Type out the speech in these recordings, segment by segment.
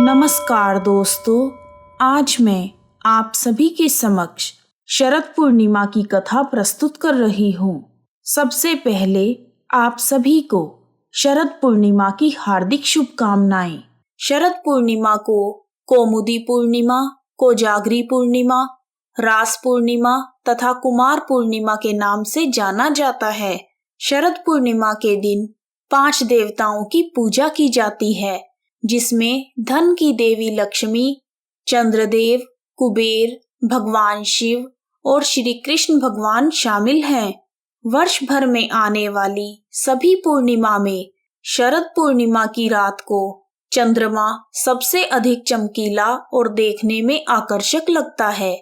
नमस्कार दोस्तों, आज मैं आप सभी के समक्ष शरद पूर्णिमा की कथा प्रस्तुत कर रही हूँ। सबसे पहले आप सभी को शरद पूर्णिमा की हार्दिक शुभकामनाएं। शरद पूर्णिमा को कौमुदी पूर्णिमा, कोजागरी पूर्णिमा, रास पूर्णिमा तथा कुमार पूर्णिमा के नाम से जाना जाता है। शरद पूर्णिमा के दिन 5 देवताओं की पूजा की जाती है, जिसमें धन की देवी लक्ष्मी, चंद्रदेव, कुबेर, भगवान शिव और श्री कृष्ण भगवान शामिल हैं। वर्ष भर में आने वाली सभी पूर्णिमा में शरद पूर्णिमा की रात को चंद्रमा सबसे अधिक चमकीला और देखने में आकर्षक लगता है,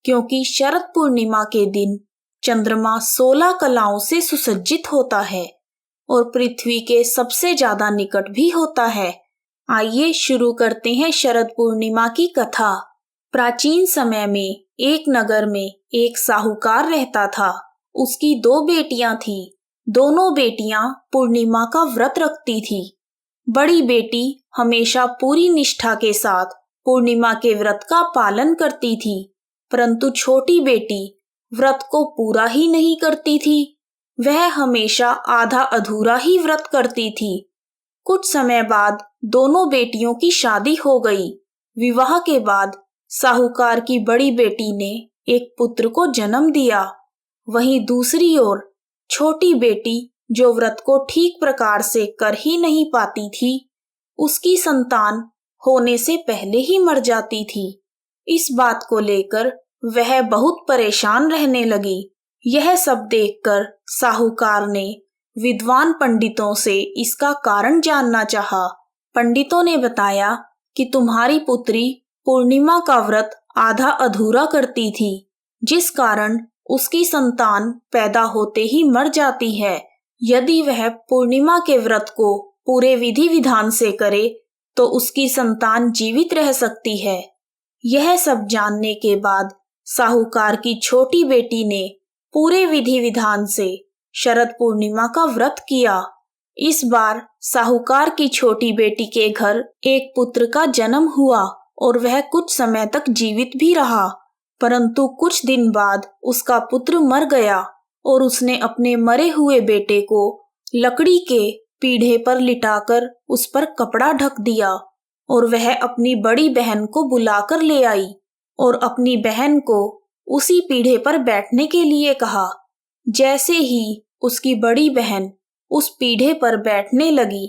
क्योंकि शरद पूर्णिमा के दिन चंद्रमा 16 कलाओं से सुसज्जित होता है और पृथ्वी के सबसे ज्यादा निकट भी होता है। आइए शुरू करते हैं शरद पूर्णिमा की कथा। प्राचीन समय में एक नगर में एक साहूकार रहता था। उसकी 2 बेटियां थीं। दोनों बेटियां पूर्णिमा का व्रत रखती थी। बड़ी बेटी हमेशा पूरी निष्ठा के साथ पूर्णिमा के व्रत का पालन करती थी, परंतु छोटी बेटी व्रत को पूरा ही नहीं करती थी। वह हमेशा आधा अधूरा ही व्रत करती थी। कुछ समय बाद दोनों बेटियों की शादी हो गई। विवाह के बाद साहूकार की बड़ी बेटी ने एक पुत्र को जन्म दिया। वहीं दूसरी ओर छोटी बेटी, जो व्रत को ठीक प्रकार से कर ही नहीं पाती थी, उसकी संतान होने से पहले ही मर जाती थी। इस बात को लेकर वह बहुत परेशान रहने लगी। यह सब देखकर साहूकार ने विद्वान पंडितों से इसका कारण जानना चाहा। पंडितों ने बताया कि तुम्हारी पुत्री पूर्णिमा का व्रत आधा अधूरा करती थी, जिस कारण उसकी संतान पैदा होते ही मर जाती है। यदि वह पूर्णिमा के व्रत को पूरे विधि विधान से करे तो उसकी संतान जीवित रह सकती है। यह सब जानने के बाद साहूकार की छोटी बेटी ने पूरे विधि विधान से शरद पूर्णिमा का व्रत किया। इस बार साहूकार की छोटी बेटी के घर एक पुत्र का जन्म हुआ और वह कुछ समय तक जीवित भी रहा, परंतु कुछ दिन बाद उसका पुत्र मर गया और उसने अपने मरे हुए बेटे को लकड़ी के पीढ़े पर लिटाकर उस पर कपड़ा ढक दिया और वह अपनी बड़ी बहन को बुलाकर ले आई और अपनी बहन को उसी पीढ़े पर बैठने के लिए कहा। जैसे ही उसकी बड़ी बहन उस पीढ़े पर बैठने लगी,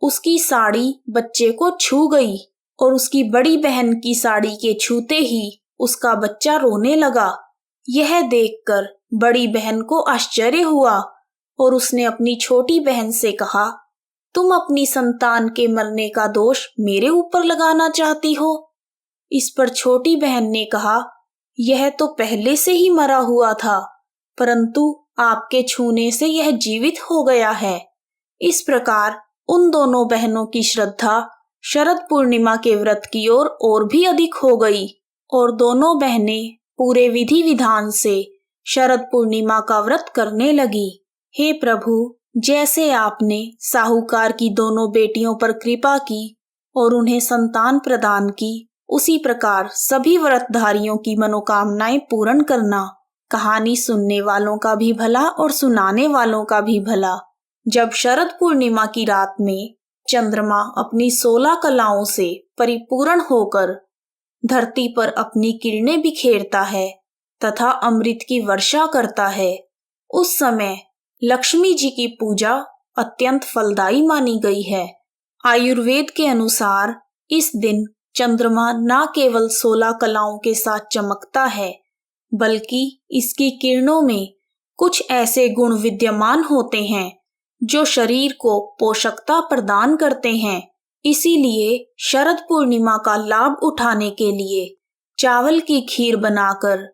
उसकी साड़ी बच्चे को छू गई और उसकी बड़ी बहन की साड़ी के छूते ही उसका बच्चा रोने लगा। यह देखकर बड़ी बहन को आश्चर्य हुआ और उसने अपनी छोटी बहन से कहा, तुम अपनी संतान के मरने का दोष मेरे ऊपर लगाना चाहती हो? इस पर छोटी बहन ने कहा, यह तो पहले से ही मरा हुआ था, परंतु आपके छूने से यह जीवित हो गया है। इस प्रकार उन दोनों बहनों की श्रद्धा शरद पूर्णिमा के व्रत की ओर और भी अधिक हो गई और दोनों बहनें पूरे विधि विधान से शरद पूर्णिमा का व्रत करने लगी। हे प्रभु, जैसे आपने साहूकार की दोनों बेटियों पर कृपा की और उन्हें संतान प्रदान की, उसी प्रकार सभी व्रतधारियों की मनोकामनाएं पूर्ण करना। कहानी सुनने वालों का भी भला और सुनाने वालों का भी भला। जब शरद पूर्णिमा की रात में चंद्रमा अपनी 16 कलाओं से परिपूर्ण होकर धरती पर अपनी किरणें बिखेरता है तथा अमृत की वर्षा करता है, उस समय लक्ष्मी जी की पूजा अत्यंत फलदायी मानी गई है। आयुर्वेद के अनुसार इस दिन चंद्रमा न केवल 16 कलाओं के साथ चमकता है, बल्कि इसकी किरणों में कुछ ऐसे गुण विद्यमान होते हैं जो शरीर को पोषकता प्रदान करते हैं। इसीलिए शरद पूर्णिमा का लाभ उठाने के लिए चावल की खीर बनाकर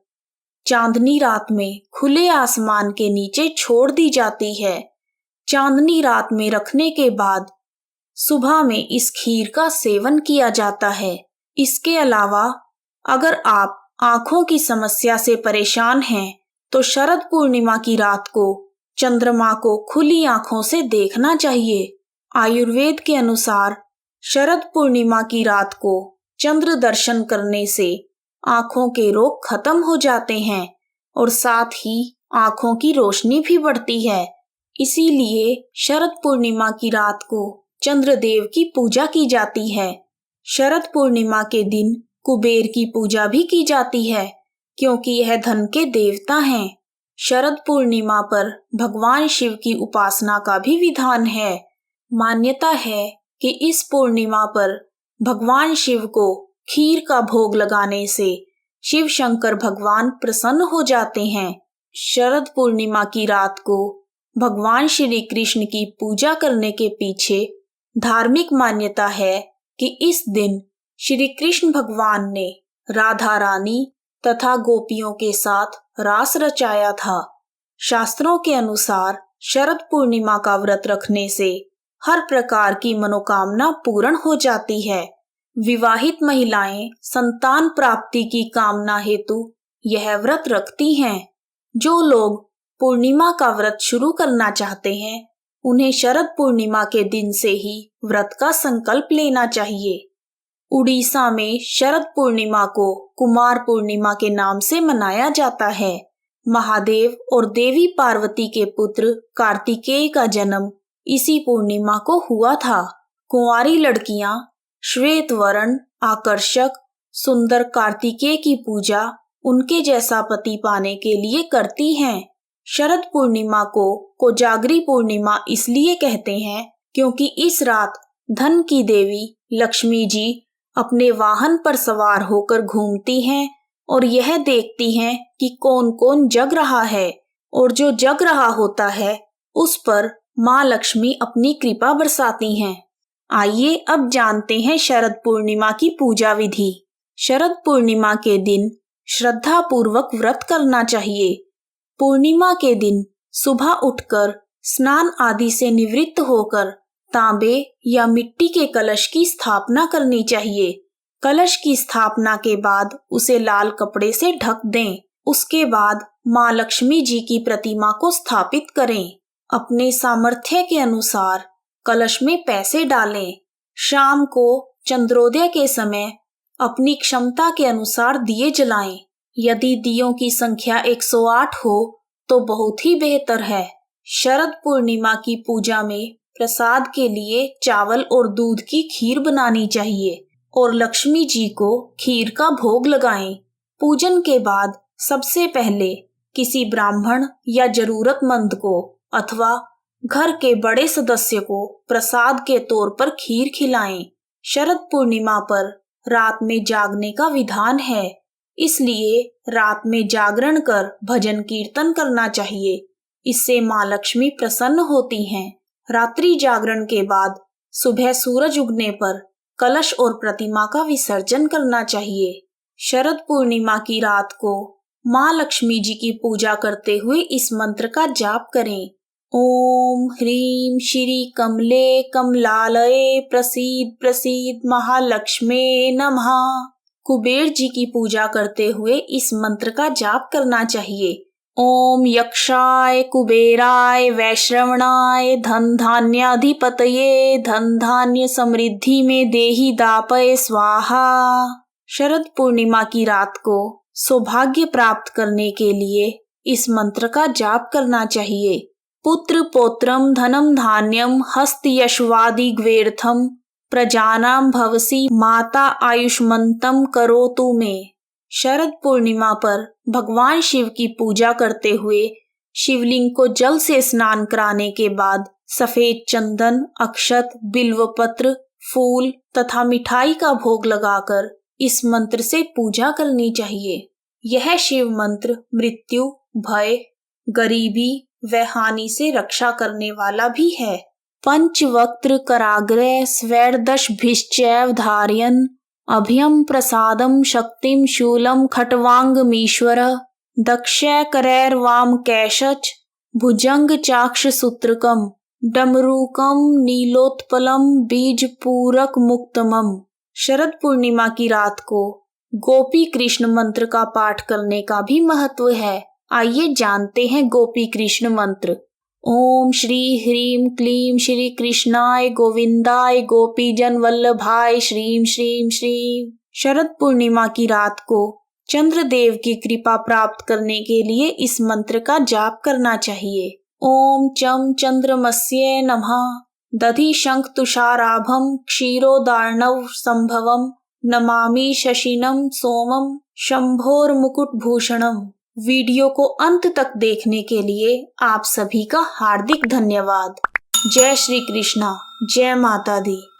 चांदनी रात में खुले आसमान के नीचे छोड़ दी जाती है। चांदनी रात में रखने के बाद सुबह में इस खीर का सेवन किया जाता है। इसके अलावा अगर आप आंखों की समस्या से परेशान हैं तो शरद पूर्णिमा की रात को चंद्रमा को खुली आंखों से देखना चाहिए। आयुर्वेद के अनुसार शरद पूर्णिमा की रात को चंद्र दर्शन करने से आंखों के रोग खत्म हो जाते हैं और साथ ही आंखों की रोशनी भी बढ़ती है। इसीलिए शरद पूर्णिमा की रात को चंद्रदेव की पूजा की जाती है। शरद पूर्णिमा के दिन कुबेर की पूजा भी की जाती है क्योंकि यह धन के देवता हैं। शरद पूर्णिमा पर भगवान शिव की उपासना का भी विधान है। मान्यता है कि इस पूर्णिमा पर भगवान शिव को खीर का भोग लगाने से शिव शंकर भगवान प्रसन्न हो जाते हैं। शरद पूर्णिमा की रात को भगवान श्री कृष्ण की पूजा करने के पीछे धार्मिक मान्यता है कि इस दिन श्री कृष्ण भगवान ने राधा रानी तथा गोपियों के साथ रास रचाया था। शास्त्रों के अनुसार शरद पूर्णिमा का व्रत रखने से हर प्रकार की मनोकामना पूर्ण हो जाती है। विवाहित महिलाएं संतान प्राप्ति की कामना हेतु यह व्रत रखती हैं। जो लोग पूर्णिमा का व्रत शुरू करना चाहते हैं उन्हें शरद पूर्णिमा के दिन से ही व्रत का संकल्प लेना चाहिए। उड़ीसा में शरद पूर्णिमा को कुमार पूर्णिमा के नाम से मनाया जाता है। महादेव और देवी पार्वती के पुत्र कार्तिकेय का जन्म इसी पूर्णिमा को हुआ था। कुंवारी लड़कियां श्वेत वर्ण आकर्षक सुंदर कार्तिकेय की पूजा उनके जैसा पति पाने के लिए करती हैं। शरद पूर्णिमा को कोजागरी पूर्णिमा इसलिए कहते हैं क्योंकि इस रात धन की देवी लक्ष्मी जी अपने वाहन पर सवार होकर घूमती हैं और यह देखती हैं कि कौन कौन जग रहा है, और जो जग रहा होता है उस पर माँ लक्ष्मी अपनी कृपा बरसाती हैं। आइए अब जानते हैं शरद पूर्णिमा की पूजा विधि। शरद पूर्णिमा के दिन श्रद्धा पूर्वक व्रत करना चाहिए। पूर्णिमा के दिन सुबह उठकर स्नान आदि से निवृत्त होकर तांबे या मिट्टी के कलश की स्थापना करनी चाहिए। कलश की स्थापना के बाद उसे लाल कपड़े से ढक दें। उसके बाद माँ लक्ष्मी जी की प्रतिमा को स्थापित करें। अपने सामर्थ्य के अनुसार कलश में पैसे डालें। शाम को चंद्रोदय के समय अपनी क्षमता के अनुसार दिए जलाएं। यदि दियों की संख्या 108 हो तो बहुत ही बेहतर है। शरद पूर्णिमा की पूजा में प्रसाद के लिए चावल और दूध की खीर बनानी चाहिए और लक्ष्मी जी को खीर का भोग लगाएं। पूजन के बाद सबसे पहले किसी ब्राह्मण या जरूरतमंद को अथवा घर के बड़े सदस्य को प्रसाद के तौर पर खीर खिलाएं। शरद पूर्णिमा पर रात में जागने का विधान है, इसलिए रात में जागरण कर भजन कीर्तन करना चाहिए। इससे माँ लक्ष्मी प्रसन्न होती हैं। रात्रि जागरण के बाद सुबह सूरज उगने पर कलश और प्रतिमा का विसर्जन करना चाहिए। शरद पूर्णिमा की रात को माँ लक्ष्मी जी की पूजा करते हुए इस मंत्र का जाप करें। ओम ह्रीं श्री कमले कमलालये प्रसीद प्रसीद महालक्ष्मे नमः। कुबेर जी की पूजा करते हुए इस मंत्र का जाप करना चाहिए। ओम यक्षाय कुबेराय वैश्रवणाय धन धान्याधिपतये धन धान्य समृद्धि में देहि दापय स्वाहा। शरद पूर्णिमा की रात को सौभाग्य प्राप्त करने के लिए इस मंत्र का जाप करना चाहिए। पुत्र पौत्रम धनम धान्यम हस्त यशवादि ग्वेर्थम प्रजानाम भवसी माता आयुष्मंतम करोतु मे। शरद पूर्णिमा पर भगवान शिव की पूजा करते हुए शिवलिंग को जल से स्नान कराने के बाद सफेद चंदन अक्षत बिल्वपत्र फूल तथा मिठाई का भोग लगाकर इस मंत्र से पूजा करनी चाहिए। यह शिव मंत्र मृत्यु भय गरीबी व हानि से रक्षा करने वाला भी है। पंचवक्त्र कराग्रह स्वैर्दशभिश्चैव धारयन् अभयम प्रसादम शक्तिम शूलम खट्वांगमीश्वर दक्षैकरैर्वाम कैशच भुजंग चाक्ष सूत्रकम डमरूकम नीलोत्पलम बीज पूरक मुक्तमम। शरद पूर्णिमा की रात को गोपी कृष्ण मंत्र का पाठ करने का भी महत्व है। आइए जानते हैं गोपी कृष्ण मंत्र। ओम श्री ह्रीं क्लीं श्री कृष्णाय गोविंदाय गोपीजन वल्लभाय श्रीं श्रीं श्रीं। शरद पूर्णिमा की रात को चंद्रदेव की कृपा प्राप्त करने के लिए इस मंत्र का जाप करना चाहिए। ओम चं चंद्रमस्ये नमः। दधि शंख तुषाराभम क्षीरोदार्णव संभवम नमामि शशिनम सोमम शंभोर मुकुट भूषणम। वीडियो को अंत तक देखने के लिए आप सभी का हार्दिक धन्यवाद। जय श्री कृष्णा, जय माता दी।